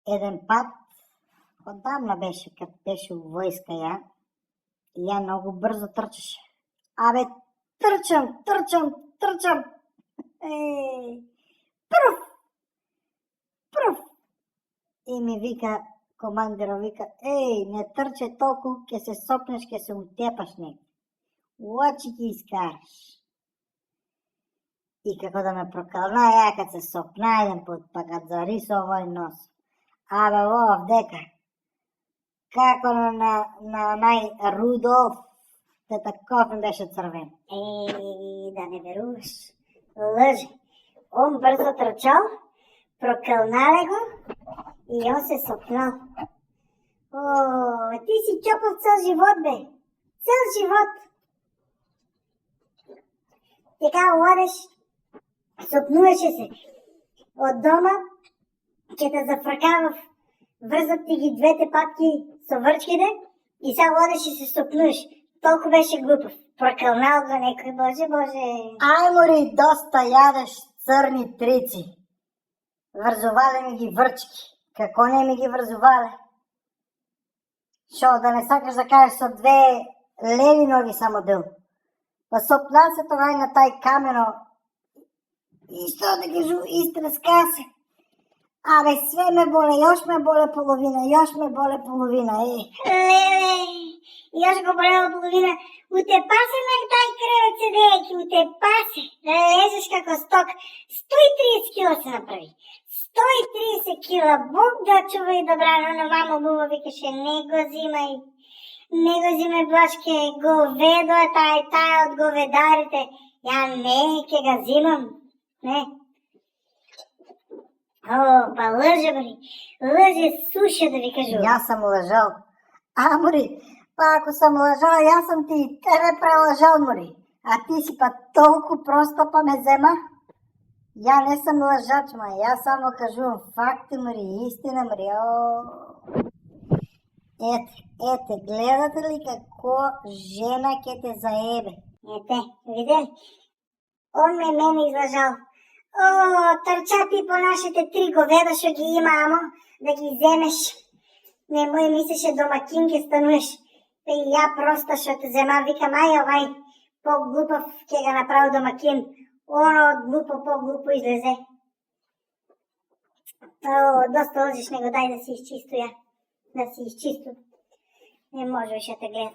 Еден пат, отдавна беше, като беше у войска я много бързо тръчеше. Абе, тръчам. Пръв! И ми вика, командира вика, не тръче толкова, ке се сопнеш, ке се утепаш не. Лъчи ги изкараш. И како да ме прокълна, я като се сопна един път, па като зарисо овой нос. Абе, дека. Како на Рудолф, те таков ми беше цървен. Да не веруваш. Лъже. Он бързо тръчал, прокълнале го и он се сопнал. Ти си чопав цял живот, бе. Цял живот. Така ладеш, сопнуваше се. От дома, че те зафракава, вързат ти ги двете патки с върчките и сега ладеш и се сопнуваш. Толкова беше глупав. Прокълнал го некой, Боже. Ай, мори, доста ядеш църни трици. Вързовале ми ги върчки. Како не ми ги вързовале? Шо, да не сакаш да кажеш со две леви ноги само дъл. Па сопна се тогава на тай камено и што да кажу, изтреска се. Абе, све ме боле, још ме боле половина. Леле, још го болела половина. Утепа се на тај кревет седејќи, утепа се. Да лежиш како сток. 130 кила се направи. 130 кила. Бог да чува и добрано, но мамо Буба викаше, не го взимай, Блашке, говедо е тая от говедарите. Ја не, ке ga взимам. Не. Па лъже, бри. Лъже суша, да ви кажу. Јас съм лъжал. Мори, па ако съм лъжал, јас съм ти тебе прелъжал, мори. А ти си па толкова просто па ме взема. Я не съм лъжач, јас само кажувам факти, мори, истина, мори. Ете, гледате ли како жена ке те заебе? Ете, видели? Он мене излъжал. Трча ти по нашите 3 говеда, шо ги има, амо, да ги вземеш. Не му мислеше домакин ке стануеш. И ја просто шо те взема, викам, овај, по-глупав ке ga направи домакин. Оно от глупо, по-глупо излезе. Доста лъжиш, него дай да си изчисто я. Да си изчисто. Не може više те гледам.